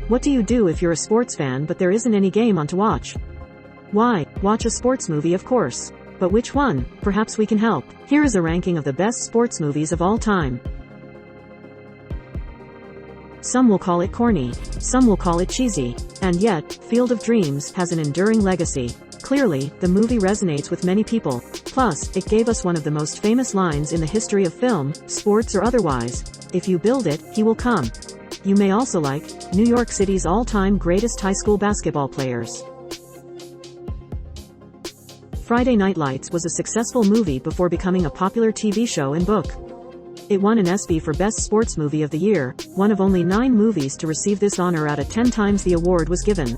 What do you do if you're a sports fan but there isn't any game on to watch? Why, watch a sports movie, of course. But which one? Perhaps we can help. Here is a ranking of the best sports movies of all time. Some will call it corny. Some will call it cheesy. And yet, Field of Dreams has an enduring legacy. Clearly, the movie resonates with many people. Plus, it gave us one of the most famous lines in the history of film, sports or otherwise. If you build it, he will come. You may also like New York City's all-time greatest high school basketball players. Friday Night Lights was a successful movie before becoming a popular TV show and book. It won an ESPY for Best Sports Movie of the Year, one of only 9 movies to receive this honor out of 10 times the award was given.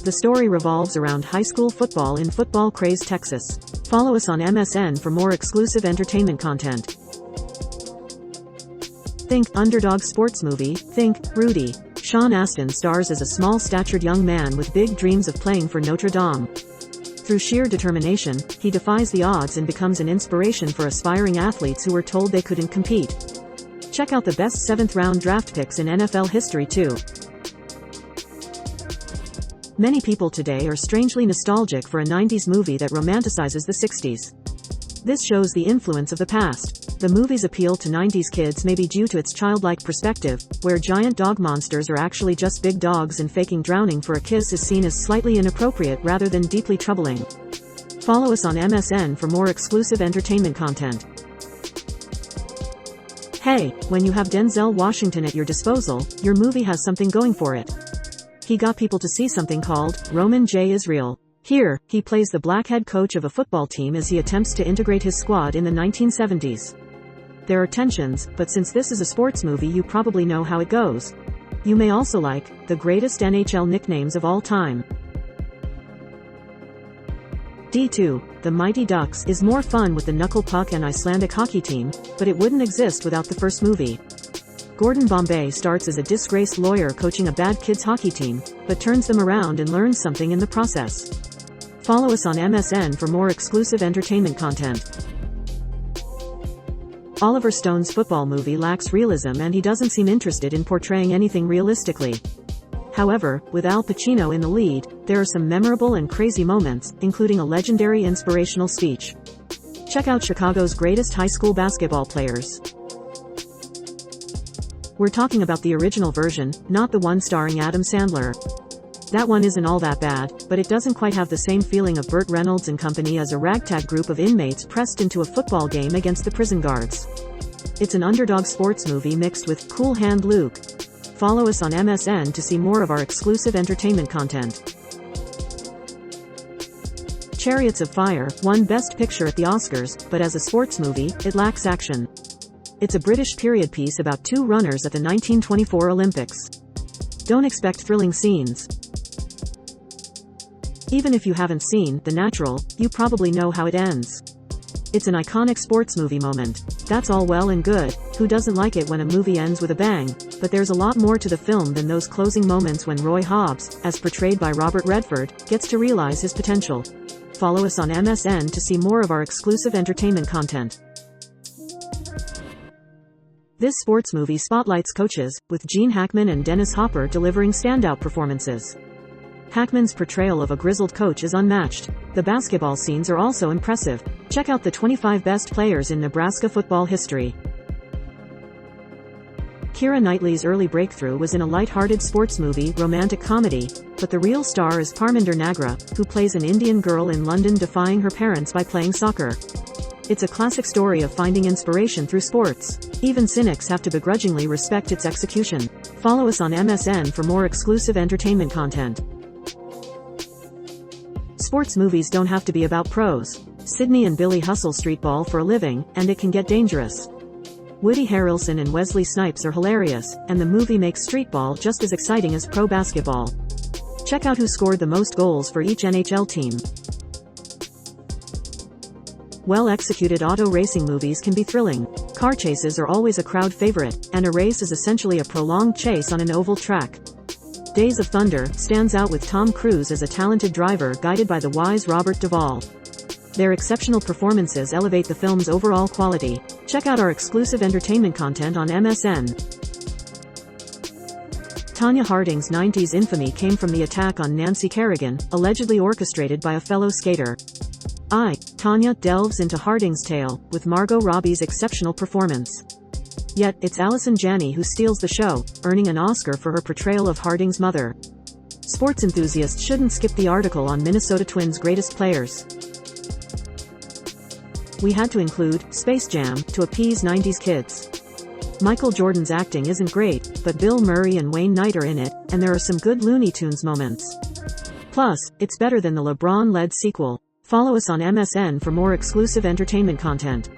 The story revolves around high school football in football-crazed Texas. Follow us on MSN for more exclusive entertainment content. Think Underdog sports movie, think Rudy. Sean Astin stars as a small-statured young man with big dreams of playing for Notre Dame. Through sheer determination, he defies the odds and becomes an inspiration for aspiring athletes who were told they couldn't compete. Check out the best 7th-round draft picks in NFL history too. Many people today are strangely nostalgic for a 90s movie that romanticizes the 60s. This shows the influence of the past. The movie's appeal to 90s kids may be due to its childlike perspective, where giant dog monsters are actually just big dogs and faking drowning for a kiss is seen as slightly inappropriate rather than deeply troubling. Follow us on MSN for more exclusive entertainment content. Hey, when you have Denzel Washington at your disposal, your movie has something going for it. He got people to see something called Roman J. Israel. Here, he plays the black head coach of a football team as he attempts to integrate his squad in the 1970s. There are tensions, but since this is a sports movie you probably know how it goes. You may also like the greatest NHL nicknames of all time. D2, The Mighty Ducks is more fun with the Knuckle Puck and Icelandic hockey team, but it wouldn't exist without the first movie. Gordon Bombay starts as a disgraced lawyer coaching a bad kids hockey team, but turns them around and learns something in the process. Follow us on MSN for more exclusive entertainment content. Oliver Stone's football movie lacks realism and he doesn't seem interested in portraying anything realistically. However, with Al Pacino in the lead, there are some memorable and crazy moments, including a legendary inspirational speech. Check out Chicago's greatest high school basketball players. We're talking about the original version, not the one starring Adam Sandler. That one isn't all that bad, but it doesn't quite have the same feeling of Burt Reynolds and company as a ragtag group of inmates pressed into a football game against the prison guards. It's an underdog sports movie mixed with Cool Hand Luke. Follow us on MSN to see more of our exclusive entertainment content. Chariots of Fire won Best Picture at the Oscars, but as a sports movie, it lacks action. It's a British period piece about 2 runners at the 1924 Olympics. Don't expect thrilling scenes. Even if you haven't seen The Natural, you probably know how it ends. It's an iconic sports movie moment. That's all well and good, who doesn't like it when a movie ends with a bang, but there's a lot more to the film than those closing moments when Roy Hobbs, as portrayed by Robert Redford, gets to realize his potential. Follow us on MSN to see more of our exclusive entertainment content. This sports movie spotlights coaches, with Gene Hackman and Dennis Hopper delivering standout performances. Hackman's portrayal of a grizzled coach is unmatched. The basketball scenes are also impressive. Check out the 25 best players in Nebraska football history. Keira Knightley's early breakthrough was in a light-hearted sports movie, romantic comedy, but the real star is Parminder Nagra, who plays an Indian girl in London defying her parents by playing soccer. It's a classic story of finding inspiration through sports. Even cynics have to begrudgingly respect its execution. Follow us on MSN for more exclusive entertainment content. Sports movies don't have to be about pros. Sydney and Billy hustle streetball for a living, and it can get dangerous. Woody Harrelson and Wesley Snipes are hilarious, and the movie makes streetball just as exciting as pro basketball. Check out who scored the most goals for each NHL team. Well-executed auto racing movies can be thrilling. Car chases are always a crowd favorite, and a race is essentially a prolonged chase on an oval track. Days of Thunder stands out with Tom Cruise as a talented driver guided by the wise Robert Duvall. Their exceptional performances elevate the film's overall quality. Check out our exclusive entertainment content on MSN. Tonya Harding's 90s infamy came from the attack on Nancy Kerrigan, allegedly orchestrated by a fellow skater. Tonya delves into Harding's tale, with Margot Robbie's exceptional performance. Yet, it's Allison Janney who steals the show, earning an Oscar for her portrayal of Harding's mother. Sports enthusiasts shouldn't skip the article on Minnesota Twins' greatest players. We had to include Space Jam to appease 90s kids. Michael Jordan's acting isn't great, but Bill Murray and Wayne Knight are in it, and there are some good Looney Tunes moments. Plus, it's better than the LeBron-led sequel. Follow us on MSN for more exclusive entertainment content.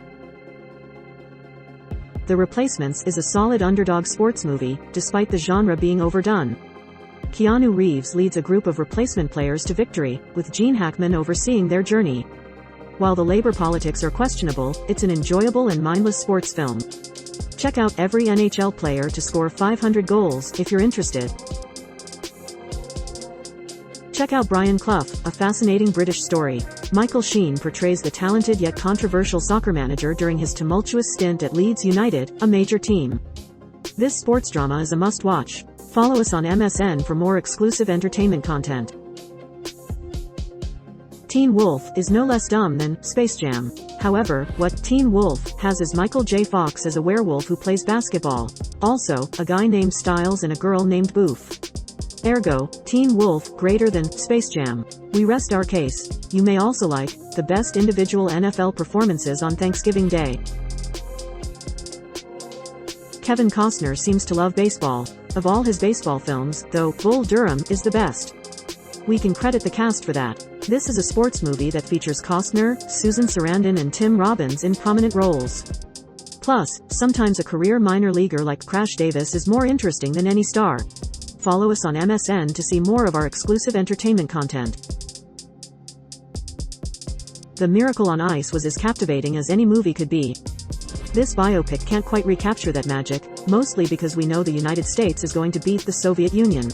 The Replacements is a solid underdog sports movie, despite the genre being overdone. Keanu Reeves leads a group of replacement players to victory, with Gene Hackman overseeing their journey. While the labor politics are questionable, it's an enjoyable and mindless sports film. Check out every NHL player to score 500 goals if you're interested. Check out Brian Clough, a fascinating British story. Michael Sheen portrays the talented yet controversial soccer manager during his tumultuous stint at Leeds United, a major team. This sports drama is a must-watch. Follow us on MSN for more exclusive entertainment content. Teen Wolf is no less dumb than Space Jam. However, what Teen Wolf has is Michael J. Fox as a werewolf who plays basketball. Also, a guy named Styles and a girl named Boof. Ergo, Teen Wolf greater than Space Jam. We rest our case. You may also like the best individual NFL performances on Thanksgiving Day. Kevin Costner seems to love baseball. Of all his baseball films, though, Bull Durham is the best. We can credit the cast for that. This is a sports movie that features Costner, Susan Sarandon and Tim Robbins in prominent roles. Plus, sometimes a career minor leaguer like Crash Davis is more interesting than any star. Follow us on MSN to see more of our exclusive entertainment content. The Miracle on Ice was as captivating as any movie could be. This biopic can't quite recapture that magic, mostly because we know the United States is going to beat the Soviet Union.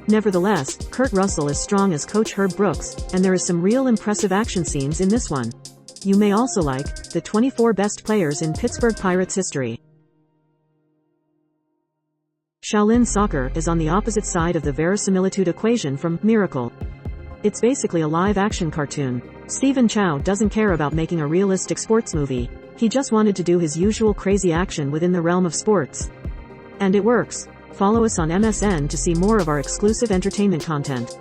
Nevertheless, Kurt Russell is strong as Coach Herb Brooks, and there is some real impressive action scenes in this one. You may also like the 24 best players in Pittsburgh Pirates history. Shaolin Soccer is on the opposite side of the verisimilitude equation from Miracle. It's basically a live-action cartoon. Stephen Chow doesn't care about making a realistic sports movie. He just wanted to do his usual crazy action within the realm of sports. And it works. Follow us on MSN to see more of our exclusive entertainment content.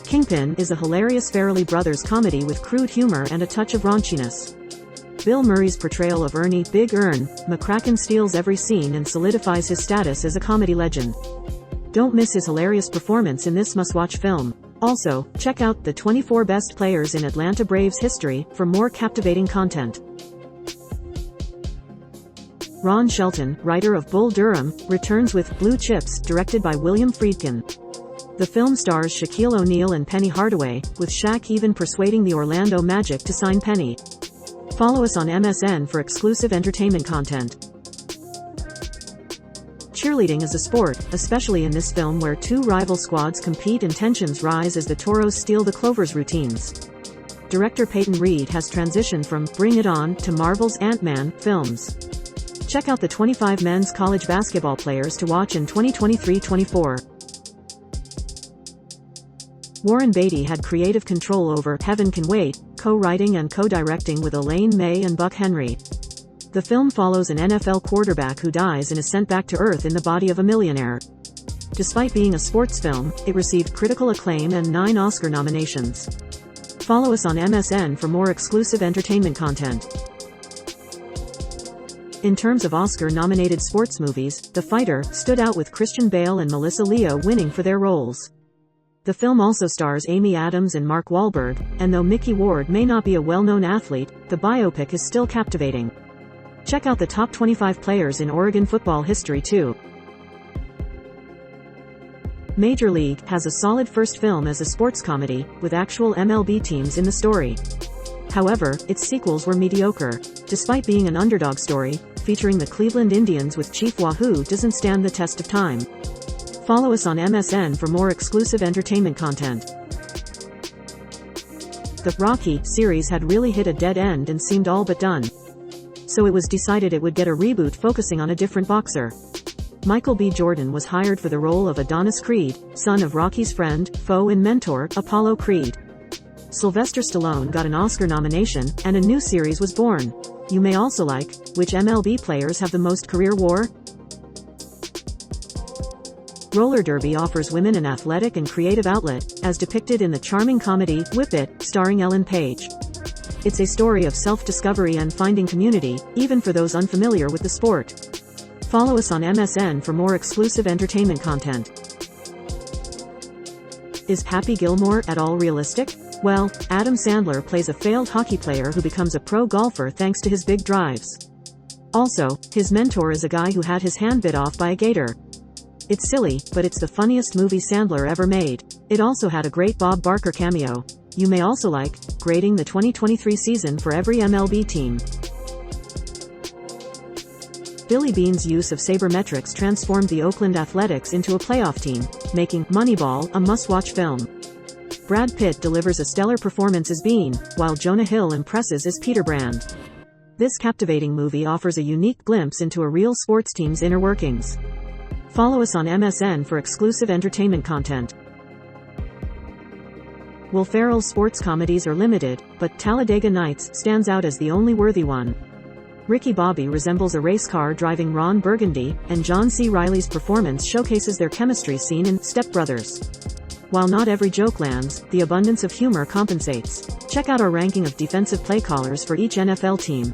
Kingpin is a hilarious Farrelly Brothers comedy with crude humor and a touch of raunchiness. Bill Murray's portrayal of Ernie "Big Ern" McCracken steals every scene and solidifies his status as a comedy legend. Don't miss his hilarious performance in this must-watch film. Also, check out the 24 best players in Atlanta Braves history for more captivating content. Ron Shelton, writer of Bull Durham, returns with Blue Chips, directed by William Friedkin. The film stars Shaquille O'Neal and Penny Hardaway, with Shaq even persuading the Orlando Magic to sign Penny. Follow us on MSN for exclusive entertainment content. Cheerleading is a sport, especially in this film where two rival squads compete and tensions rise as the Toros steal the Clovers' routines. Director Peyton Reed has transitioned from Bring It On to Marvel's Ant-Man films. Check out the 25 men's college basketball players to watch in 2023-24. Warren Beatty had creative control over Heaven Can Wait, co-writing and co-directing with Elaine May and Buck Henry. The film follows an NFL quarterback who dies and is sent back to Earth in the body of a millionaire. Despite being a sports film, it received critical acclaim and 9 Oscar nominations. Follow us on MSN for more exclusive entertainment content. In terms of Oscar-nominated sports movies, The Fighter stood out with Christian Bale and Melissa Leo winning for their roles. The film also stars Amy Adams and Mark Wahlberg, and though Mickey Ward may not be a well-known athlete, the biopic is still captivating. Check out the top 25 players in Oregon football history too. Major League has a solid first film as a sports comedy, with actual MLB teams in the story. However, its sequels were mediocre. Despite being an underdog story, featuring the Cleveland Indians with Chief Wahoo doesn't stand the test of time. Follow us on MSN for more exclusive entertainment content. The Rocky series had really hit a dead end and seemed all but done. So it was decided it would get a reboot focusing on a different boxer. Michael B. Jordan was hired for the role of Adonis Creed, son of Rocky's friend, foe and mentor, Apollo Creed. Sylvester Stallone got an Oscar nomination, and a new series was born. You may also like, which MLB players have the most career WAR? Roller derby offers women an athletic and creative outlet, as depicted in the charming comedy, Whip It, starring Ellen Page. It's a story of self-discovery and finding community, even for those unfamiliar with the sport. Follow us on MSN for more exclusive entertainment content. Is Happy Gilmore at all realistic? Well, Adam Sandler plays a failed hockey player who becomes a pro golfer thanks to his big drives. Also, his mentor is a guy who had his hand bit off by a gator. It's silly, but it's the funniest movie Sandler ever made. It also had a great Bob Barker cameo. You may also like, grading the 2023 season for every MLB team. Billy Beane's use of sabermetrics transformed the Oakland Athletics into a playoff team, making Moneyball a must-watch film. Brad Pitt delivers a stellar performance as Beane, while Jonah Hill impresses as Peter Brand. This captivating movie offers a unique glimpse into a real sports team's inner workings. Follow us on MSN for exclusive entertainment content. Will Ferrell's sports comedies are limited, but Talladega Nights stands out as the only worthy one. Ricky Bobby resembles a race car driving Ron Burgundy, and John C. Reilly's performance showcases their chemistry seen in Step Brothers. While not every joke lands, the abundance of humor compensates. Check out our ranking of defensive play callers for each NFL team.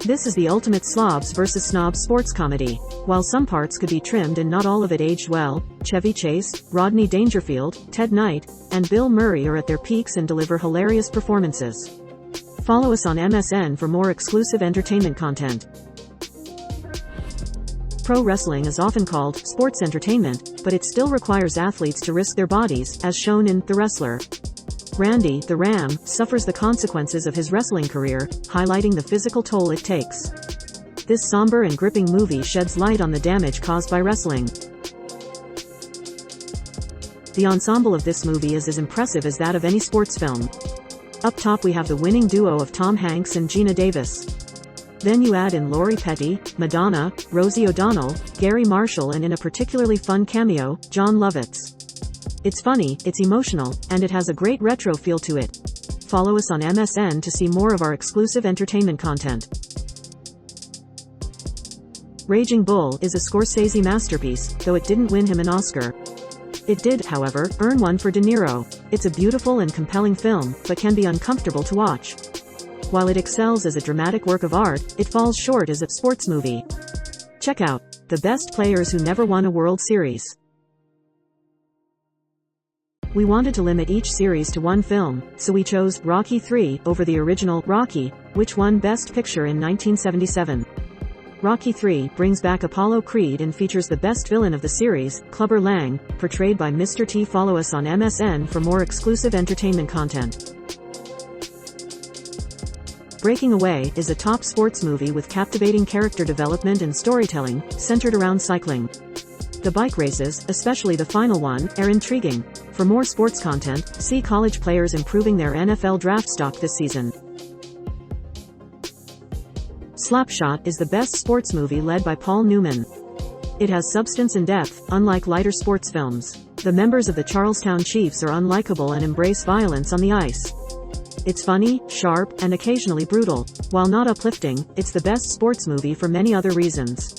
This is the ultimate Slobs vs. Snobs sports comedy. While some parts could be trimmed and not all of it aged well, Chevy Chase, Rodney Dangerfield, Ted Knight, and Bill Murray are at their peaks and deliver hilarious performances. Follow us on MSN for more exclusive entertainment content. Pro wrestling is often called sports entertainment, but it still requires athletes to risk their bodies, as shown in The Wrestler. Randy, the Ram, suffers the consequences of his wrestling career, highlighting the physical toll it takes. This somber and gripping movie sheds light on the damage caused by wrestling. The ensemble of this movie is as impressive as that of any sports film. Up top we have the winning duo of Tom Hanks and Geena Davis. Then you add in Lori Petty, Madonna, Rosie O'Donnell, Gary Marshall, and in a particularly fun cameo, John Lovitz. It's funny, it's emotional, and it has a great retro feel to it. Follow us on MSN to see more of our exclusive entertainment content. Raging Bull is a Scorsese masterpiece, though it didn't win him an Oscar. It did, however, earn one for De Niro. It's a beautiful and compelling film, but can be uncomfortable to watch. While it excels as a dramatic work of art, it falls short as a sports movie. Check out The Best Players Who Never Won a World Series. We wanted to limit each series to one film, so we chose Rocky III over the original Rocky, which won Best Picture in 1977. Rocky III brings back Apollo Creed and features the best villain of the series, Clubber Lang, portrayed by Mr. T. Follow us on MSN for more exclusive entertainment content. Breaking Away is a top sports movie with captivating character development and storytelling, centered around cycling. The bike races, especially the final one, are intriguing. For more sports content, see college players improving their NFL draft stock this season. Slapshot is the best sports movie led by Paul Newman. It has substance and depth, unlike lighter sports films. The members of the Charlestown Chiefs are unlikable and embrace violence on the ice. It's funny, sharp, and occasionally brutal. While not uplifting, it's the best sports movie for many other reasons.